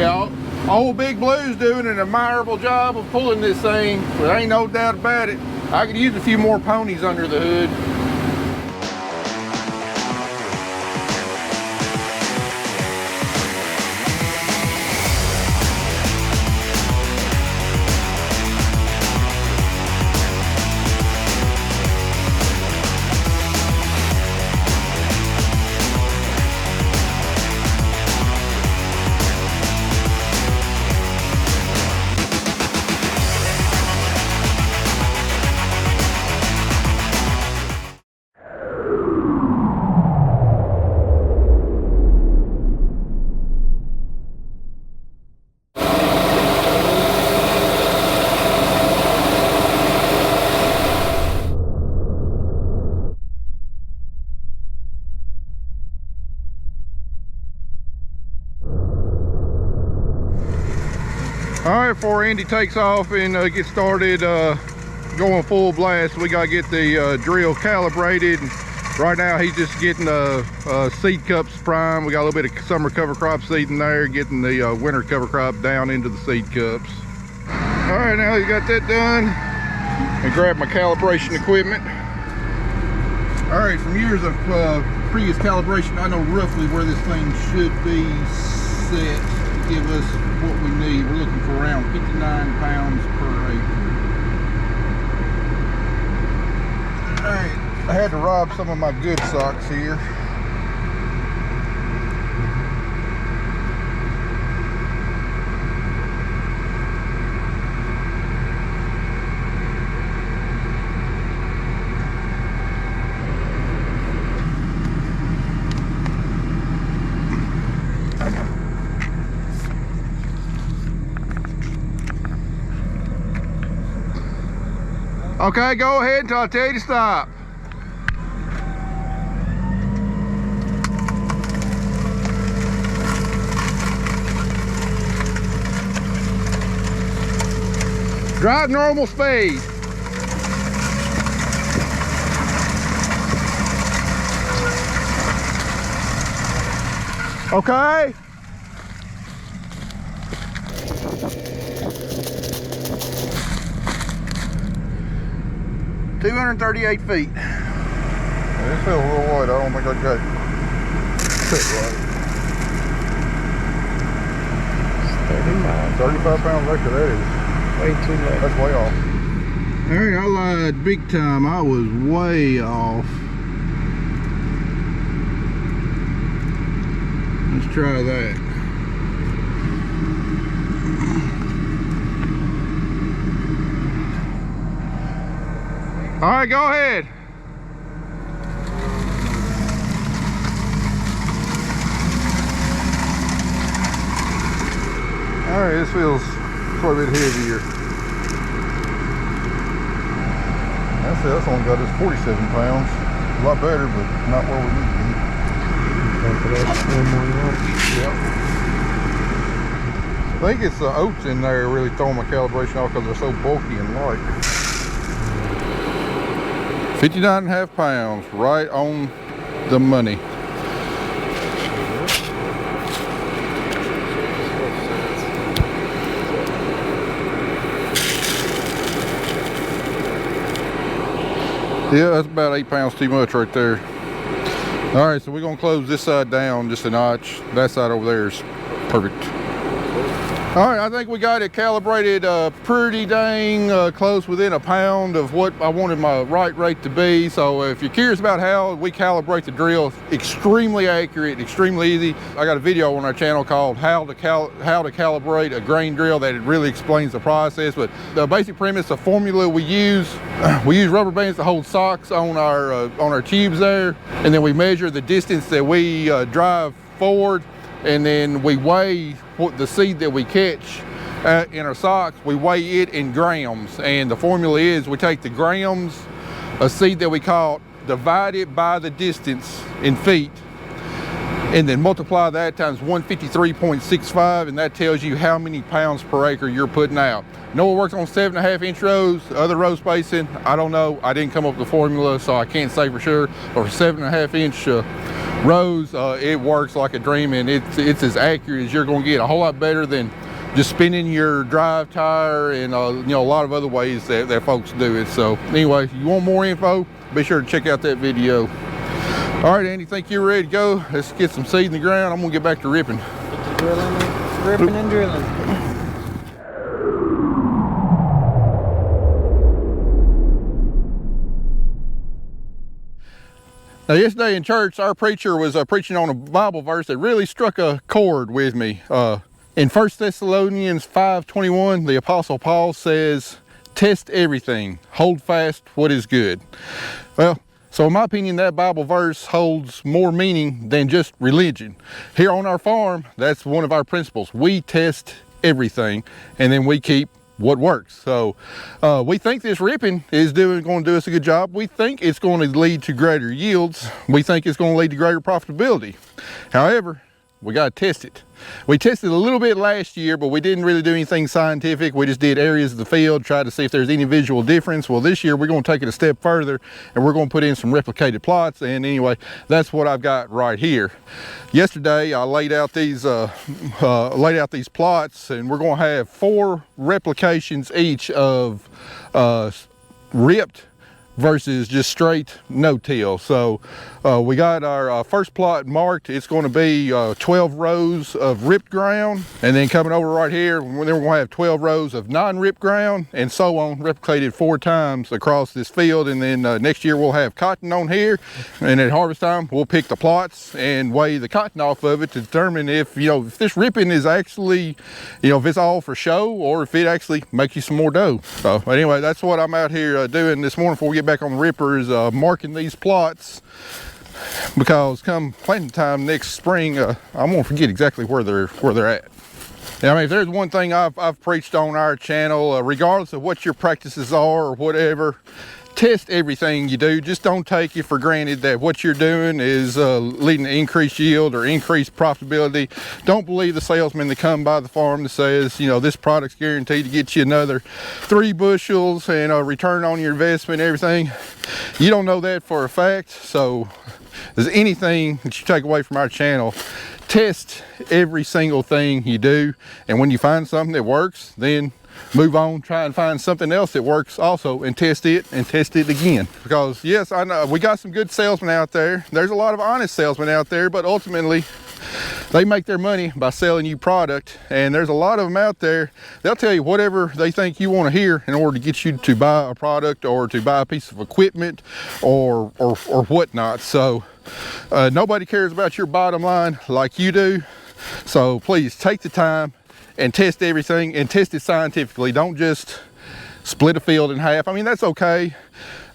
Yeah, old Big Blue's doing an admirable job of pulling this thing, but there ain't no doubt about it. I could use a few more ponies under the hood. All right, before Andy takes off and gets started going full blast, we got to get the drill calibrated. Right now he's just getting the seed cups primed. We got a little bit of summer cover crop seed in there, getting the winter cover crop down into the seed cups. All right, now he's got that done, and grab my calibration equipment. All right, from years of previous calibration, I know roughly where this thing should be set to give us what we need. We're looking for around 59 pounds per acre. All right, I had to rob some of my good socks here. Okay, go ahead until I tell you to stop. Drive normal speed. Okay. $238 feet. This feels a little wide. I don't think I got it fit right. 35 pounds extra, that is. Way too low. That's way off. All right, I lied big time. I was way off. Let's try that. All right, go ahead. All right, this feels quite a bit heavier. That's it. That's only got us 47 pounds. A lot better, but not where we need to be. Yep. I think it's the oats in there really throwing my calibration off because they're so bulky and light. 59.5 pounds, right on the money. Yeah, that's about 8 pounds too much right there. All right, so we're gonna close this side down just a notch. That side over there is perfect. All right, I think we got it calibrated pretty dang close, within a pound of what I wanted my right rate to be. So if you're curious about how we calibrate the drill, extremely accurate, extremely easy. I got a video on our channel called how to calibrate a grain drill that it really explains the process. But the basic premise, the formula we use rubber bands to hold socks on our tubes there, and then we measure the distance that we drive forward, and then we weigh what the seed that we catch in our socks. We weigh it in grams, and the formula is we take the grams of seed that we caught, divide it by the distance in feet, and then multiply that times 153.65, and that tells you how many pounds per acre you're putting out. Noah works on 7.5 inch rows. Other row spacing, I don't know. I didn't come up with the formula, so I can't say for sure. But for 7.5 inch rows, it works like a dream, and it's as accurate as you're going to get. A whole lot better than just spinning your drive tire and you know, a lot of other ways that folks do it. So anyway, if you want more info, be sure to check out that video. All right, Andy, think you're ready to go? Let's get some seed in the ground. I'm gonna get back to ripping. Get to drilling, ripping and drilling. Now, yesterday in church, our preacher was preaching on a Bible verse that really struck a chord with me. In 1 Thessalonians 5:21, the Apostle Paul says, "Test everything, hold fast what is good." Well, so in my opinion, that Bible verse holds more meaning than just religion. Here on our farm, that's one of our principles. We test everything, and then we keep what works. So we think this ripping is going to do us a good job. We think it's going to lead to greater yields. We think it's going to lead to greater profitability. However, we got to test it. We tested a little bit last year, but we didn't really do anything scientific. We just did areas of the field, tried to see if there's any visual difference. Well, this year we're going to take it a step further, and we're going to put in some replicated plots. And anyway, that's what I've got right here. Yesterday I laid out these plots, and we're going to have 4 replications each of ripped versus just straight no-till. So we got our first plot marked. It's going to be 12 rows of ripped ground, and then coming over right here, then we're going to have 12 rows of non-ripped ground, and so on, replicated 4 times across this field. And then next year we'll have cotton on here, and at harvest time we'll pick the plots and weigh the cotton off of it to determine if, you know, if this ripping is actually, you know, if it's all for show or if it actually makes you some more dough. So anyway, that's what I'm out here doing this morning before we get back on the ripper, is marking these plots, because come planting time next spring, I'm gonna forget exactly where they're at. Now, I mean, if there's one thing I've preached on our channel, regardless of what your practices are or whatever, test everything you do. Just don't take it for granted that what you're doing is leading to increased yield or increased profitability. Don't believe the salesman that come by the farm that says, you know, this product's guaranteed to get you another 3 bushels and a return on your investment and everything. You don't know that for a fact. So if there's anything that you take away from our channel, test every single thing you do, and when you find something that works, then move on, try and find something else that works also, and test it again. Because yes, I know we got some good salesmen out there. There's a lot of honest salesmen out there, but ultimately they make their money by selling you product, and there's a lot of them out there. They'll tell you whatever they think you want to hear in order to get you to buy a product or to buy a piece of equipment or whatnot. So nobody cares about your bottom line like you do. So please take the time and test everything, and test it scientifically. Don't just split a field in half. I mean, that's okay,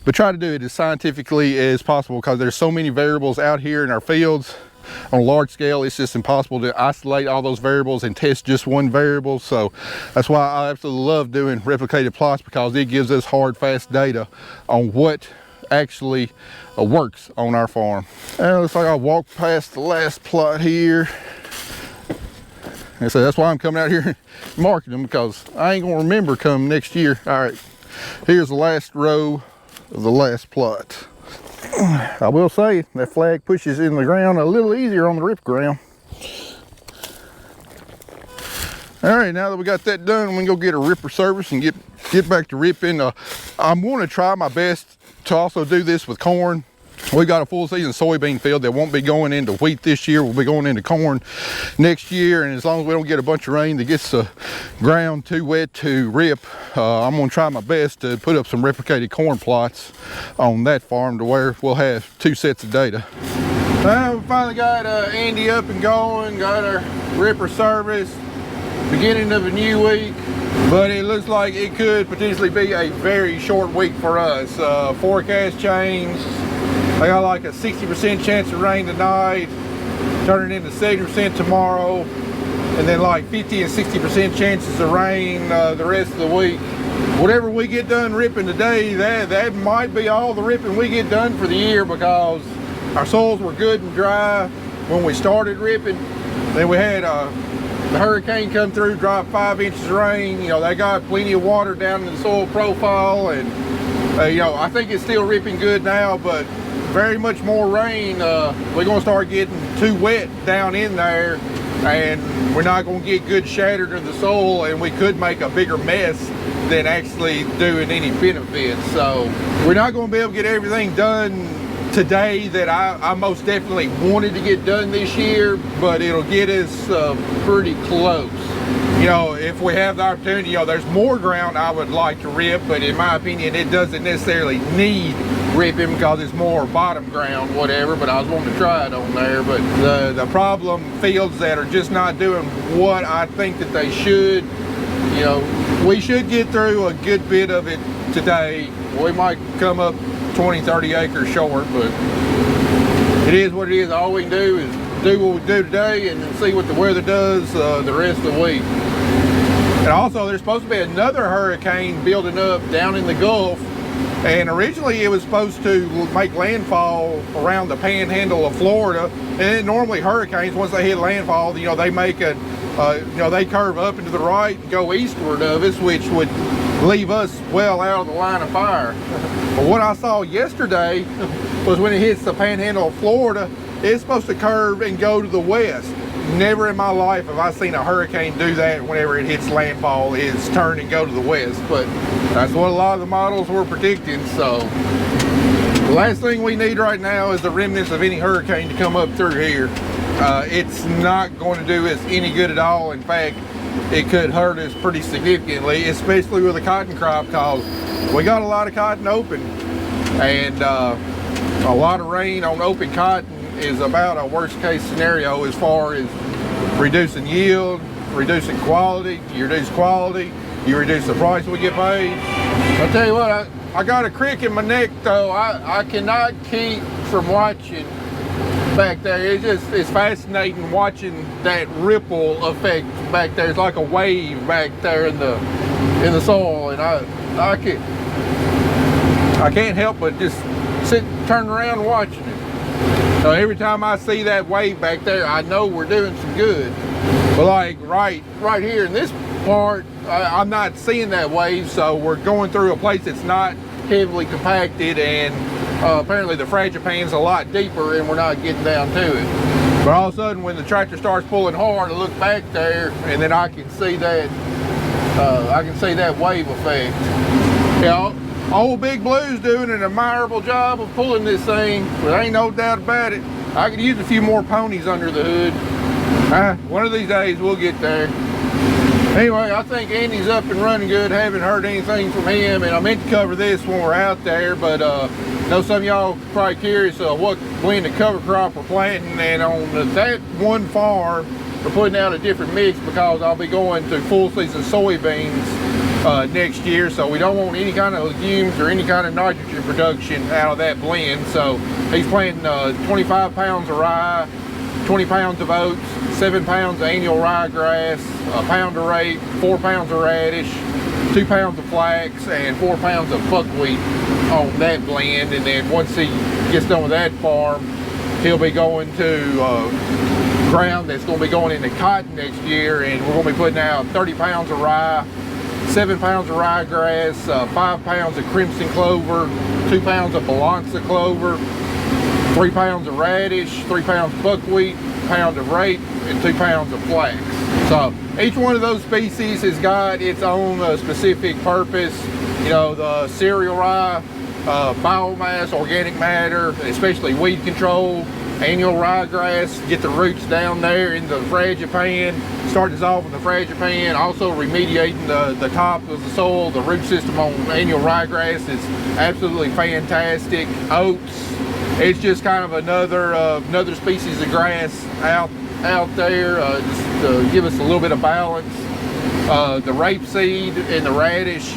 but try to do it as scientifically as possible, because there's so many variables out here in our fields. On a large scale, it's just impossible to isolate all those variables and test just one variable. So that's why I absolutely love doing replicated plots, because it gives us hard, fast data on what actually works on our farm. And it looks like I'll walk past the last plot here. And so that's why I'm coming out here marking them, because I ain't gonna remember come next year. All right, here's the last row of the last plot. I will say that flag pushes in the ground a little easier on the rip ground. All right, now that we got that done, we can go get a ripper service and get back to ripping. I'm going to try my best to also do this with corn. We got a full season soybean field that won't be going into wheat this year. We'll be going into corn next year, and as long as we don't get a bunch of rain that gets the ground too wet to rip, I'm going to try my best to put up some replicated corn plots on that farm to where we'll have 2 sets of data. We finally got Andy up and going, got our ripper service, beginning of a new week. But it looks like it could potentially be a very short week for us. Forecast changed. I got like a 60% chance of rain tonight, turning into 70% tomorrow, and then like 50 and 60% chances of rain the rest of the week. Whatever we get done ripping today, that might be all the ripping we get done for the year, because our soils were good and dry. when we started ripping. Then we had the hurricane come through, dropped 5 inches of rain. You know, they got plenty of water down in the soil profile, and you know, I think it's still ripping good now, but very much more rain. We're gonna start getting too wet down in there, and we're not gonna get good shattered in the soil, and we could make a bigger mess than actually doing any benefits. So we're not gonna be able to get everything done today that I most definitely wanted to get done this year, but it'll get us pretty close. You know, if we have the opportunity, you know, there's more ground I would like to rip, but in my opinion, it doesn't necessarily need ripping because it's more bottom ground, whatever, but I was wanting to try it on there. But the problem fields that are just not doing what I think that they should, you know, we should get through a good bit of it today. We might come up 20-30 acres short, but it is what it is. All we can do is do what we do today and then see what the weather does the rest of the week. And also, there's supposed to be another hurricane building up down in the Gulf, and originally it was supposed to make landfall around the panhandle of Florida. And normally hurricanes, once they hit landfall, you know, they make a you know, they curve up into the right and go eastward of us, which would leave us well out of the line of fire. But what I saw yesterday was when it hits the panhandle of Florida, it's supposed to curve and go to the west. Never in my life have I seen a hurricane do that. Whenever it hits landfall, is turn and go to the west. But that's what a lot of the models were predicting. So the last thing we need right now is the remnants of any hurricane to come up through here. It's not going to do us any good at all. In fact, it could hurt us pretty significantly, especially with the cotton crop, because we got a lot of cotton open, and a lot of rain on open cotton is about a worst case scenario as far as reducing yield, reducing quality. You reduce quality, you reduce the price we get paid. I'll tell you what, I got a crick in my neck though. I cannot keep from watching back there. It's fascinating watching that ripple effect back there. It's like a wave back there in the soil, and I can't help but just turn around watching it. So every time I see that wave back there, I know we're doing some good. But like right here in this part, I'm not seeing that wave, so we're going through a place that's not heavily compacted, and apparently the fragipan's a lot deeper and we're not getting down to it. But all of a sudden when the tractor starts pulling hard, I look back there and then I can see that wave effect. You know, old Big Blue's doing an admirable job of pulling this thing, but there ain't no doubt about it. I could use a few more ponies under the hood. One of these days we'll get there. Anyway, I think Andy's up and running good. Haven't heard anything from him, and I meant to cover this when we're out there, but I know some of y'all probably curious what blend of cover crop we're planting, and on that one farm we're putting out a different mix because I'll be going to full season soybeans next year, so we don't want any kind of legumes or any kind of nitrogen production out of that blend. So he's planting 25 pounds of rye, 20 pounds of oats, 7 pounds of annual ryegrass, a pound of rape, 4 pounds of radish, 2 pounds of flax, and 4 pounds of buckwheat on that blend. And then once he gets done with that farm, he'll be going to ground that's going to be going into cotton next year, and we're going to be putting out 30 pounds of rye, 7 pounds of ryegrass, 5 pounds of crimson clover, 2 pounds of balanza clover, 3 pounds of radish, 3 pounds of buckwheat, a pound of rape, and 2 pounds of flax. So each one of those species has got its own specific purpose. You know, the cereal rye, biomass, organic matter, especially weed control, annual ryegrass, get the roots down there in the fragipan, start dissolving the fragipan, also remediating the top of the soil. The root system on annual ryegrass is absolutely fantastic. Oats, it's just kind of another species of grass out there, just to give us a little bit of balance. The rapeseed and the radish,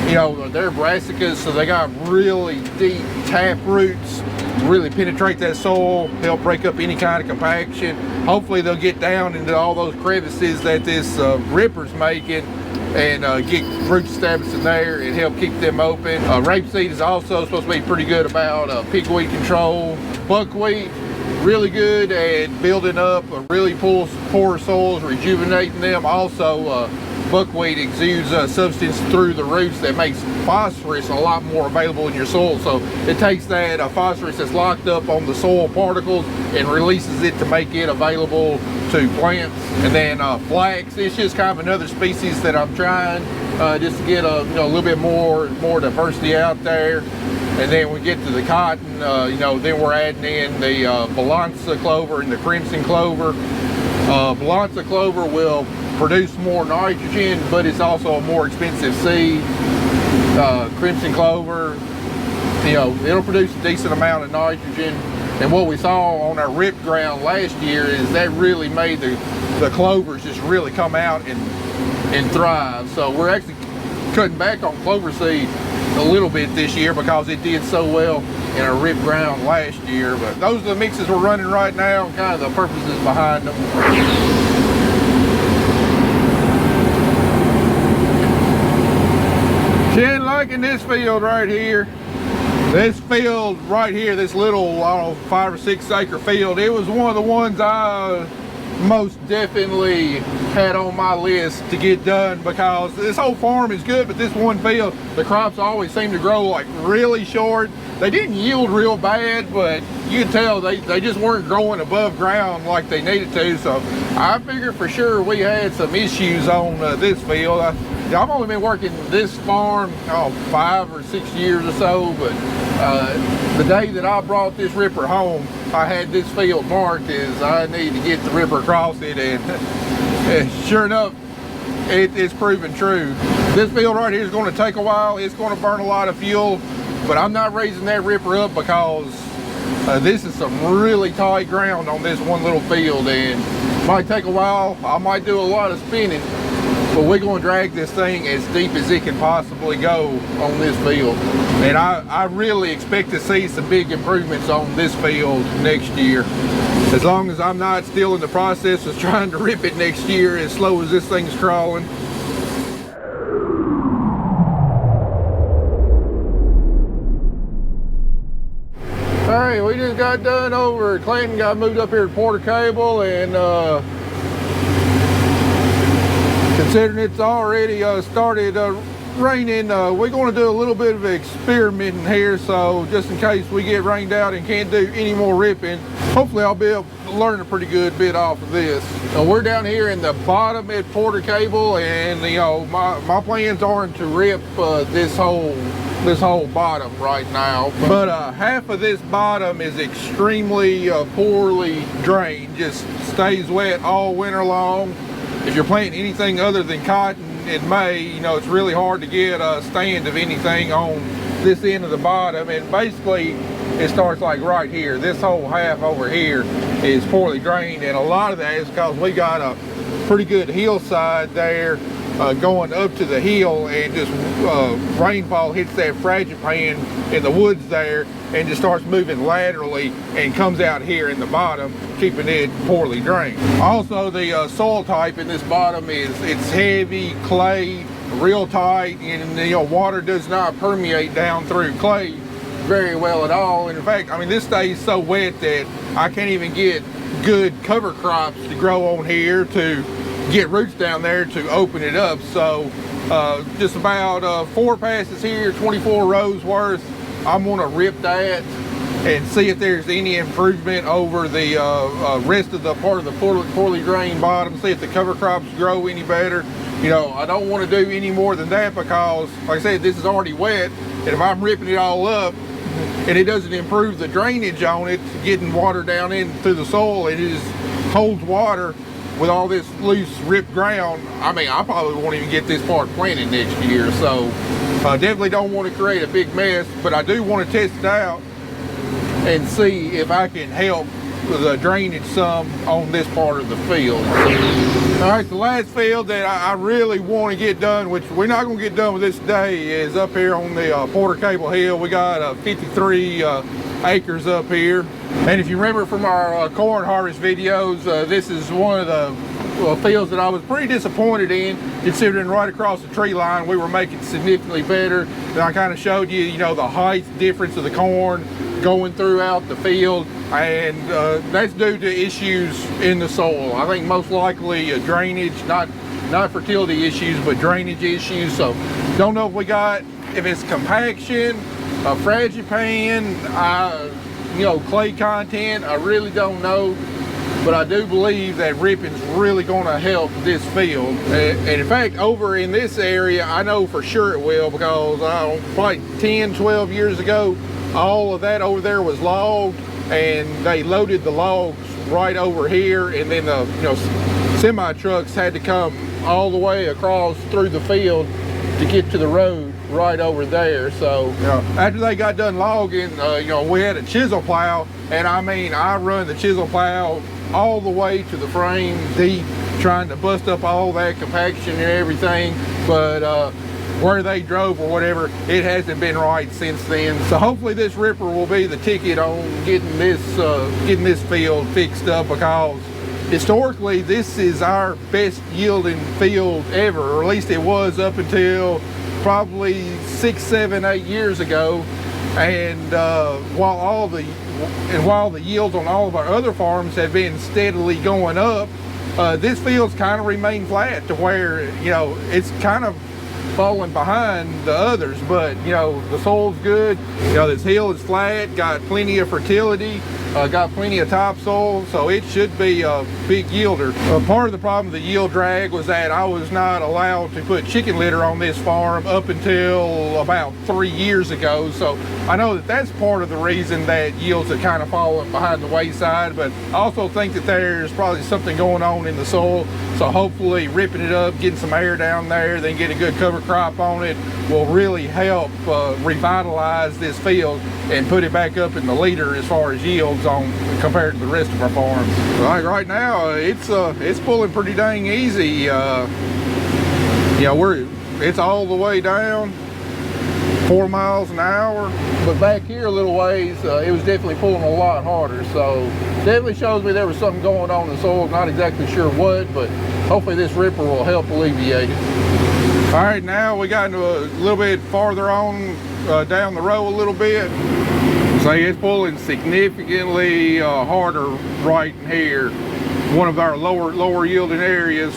you know, they're brassicas, so they got really deep tap roots, really penetrate that soil, help break up any kind of compaction. Hopefully they'll get down into all those crevices that this ripper's making and get roots established in there and help keep them open. Rapeseed is also supposed to be pretty good about pigweed control. Buckwheat, really good at building up really poor soils, rejuvenating them. Also, buckwheat exudes a substance through the roots that makes phosphorus a lot more available in your soil. So it takes that phosphorus that's locked up on the soil particles and releases it to make it available to plants. And then flax, it's just kind of another species that I'm trying just to get a little bit more diversity out there. And then we get to the cotton, then we're adding in the balansa clover and the crimson clover. Balansa clover will produce more nitrogen, but it's also a more expensive seed. Crimson clover, it'll produce a decent amount of nitrogen. And what we saw on our rip ground last year is that really made the clovers just really come out and thrive. So we're actually cutting back on clover seed a little bit this year because it did so well in our rip ground last year. But those are the mixes we're running right now, and kind of the purposes behind them. Shen, liking this field right here. This field right here, this little, I don't know, 5 or 6 acre field, it was one of the ones I most definitely had on my list to get done, because this whole farm is good, but this one field, the crops always seem to grow like really short. They didn't yield real bad, but you can tell they just weren't growing above ground like they needed to. So I figured for sure we had some issues on this field. I've only been working this farm 5 or 6 years or so, but the day that I brought this ripper home, I had this field marked as I need to get the ripper across it, and sure enough, it's proven true. This field right here is going to take a while. It's going to burn a lot of fuel, but I'm not raising that ripper up because this is some really tight ground on this one little field, and it might take a while. I might do a lot of spinning, but we're going to drag this thing as deep as it can possibly go on this field. And I really expect to see some big improvements on this field next year. As long as I'm not still in the process of trying to rip it next year as slow as this thing's crawling. Alright, we just got done over. Clinton got moved up here to Porter Cable, and considering it's already started raining, we're going to do a little bit of experimenting here. So just in case we get rained out and can't do any more ripping, hopefully I'll be able to learn a pretty good bit off of this. We're down here in the bottom at Porter Cable, and my plans aren't to rip this whole bottom right now, but half of this bottom is extremely poorly drained, just stays wet all winter long. If you're planting anything other than cotton in May, it's really hard to get a stand of anything on this end of the bottom. And basically it starts like right here. This whole half over here is poorly drained, and a lot of that is because we got a pretty good hillside there going up to the hill, and just rainfall hits that fragipan in the woods there and just starts moving laterally and comes out here in the bottom, keeping it poorly drained. Also, the soil type in this bottom it's heavy clay, real tight, and water does not permeate down through clay very well at all. And in fact, this stays so wet that I can't even get good cover crops to grow on here to get roots down there to open it up. So just about 4 passes here, 24 rows worth. I'm going to rip that and see if there's any improvement over the rest of the part of the poorly drained bottom, see if the cover crops grow any better. I don't want to do any more than that, because like I said, this is already wet, and if I'm ripping it all up and it doesn't improve the drainage on it, getting water down into the soil, it just holds water. With all this loose ripped ground, I probably won't even get this part planted next year. So I definitely don't want to create a big mess, but I do want to test it out and see if I can help with the drainage some on this part of the field. All right, the last field that I really want to get done, which we're not going to get done with this today, is up here on the Porter Cable Hill. We got 53 acres up here. And if you remember from our corn harvest videos, this is one of the fields that I was pretty disappointed in, considering right across the tree line we were making significantly better. And I kind of showed you, the height difference of the corn going throughout the field. and that's due to issues in the soil. I think most likely drainage, not fertility issues, but drainage issues. So don't know if it's compaction, fragipan, clay content. I really don't know, but I do believe that ripping's really going to help this field. And in fact, over in this area, I know for sure it will, because probably 10, 12 years ago, all of that over there was logged, and they loaded the logs right over here, and then the semi trucks had to come all the way across through the field to get to the road right over there. So after they got done logging, we had a chisel plow, and I run the chisel plow all the way to the frame deep, trying to bust up all that compaction and everything, but where they drove or whatever, it hasn't been right since then. So hopefully this ripper will be the ticket on getting this field fixed up, because historically this is our best yielding field ever, or at least it was up until probably 6, 7, 8 years ago. And while the yields on all of our other farms have been steadily going up, this field's kind of remained flat, to where it's kind of falling behind the others. But the soil's good. This hill is flat, got plenty of fertility, got plenty of topsoil, so it should be a big yielder. Part of the problem with the yield drag was that I was not allowed to put chicken litter on this farm up until about 3 years ago. So I know that that's part of the reason that yields are kind of falling behind the wayside, but I also think that there's probably something going on in the soil. So hopefully ripping it up, getting some air down there, then get a good cover crop on it will really help revitalize this field and put it back up in the leader as far as yields on compared to the rest of our farms. Like right now, it's pulling pretty dang easy. It's all the way down 4 miles an hour, but back here a little ways, it was definitely pulling a lot harder. So definitely shows me there was something going on in the soil. Not exactly sure what, but hopefully this ripper will help alleviate it. All right, now we got into a little bit farther on down the row a little bit. See, it's pulling significantly harder right here, one of our lower yielding areas.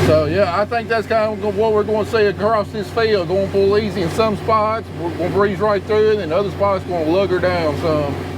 So yeah, I think that's kind of what we're going to see across this field. Going to pull easy in some spots, we're going to breeze right through it, and other spots going to lug her down some.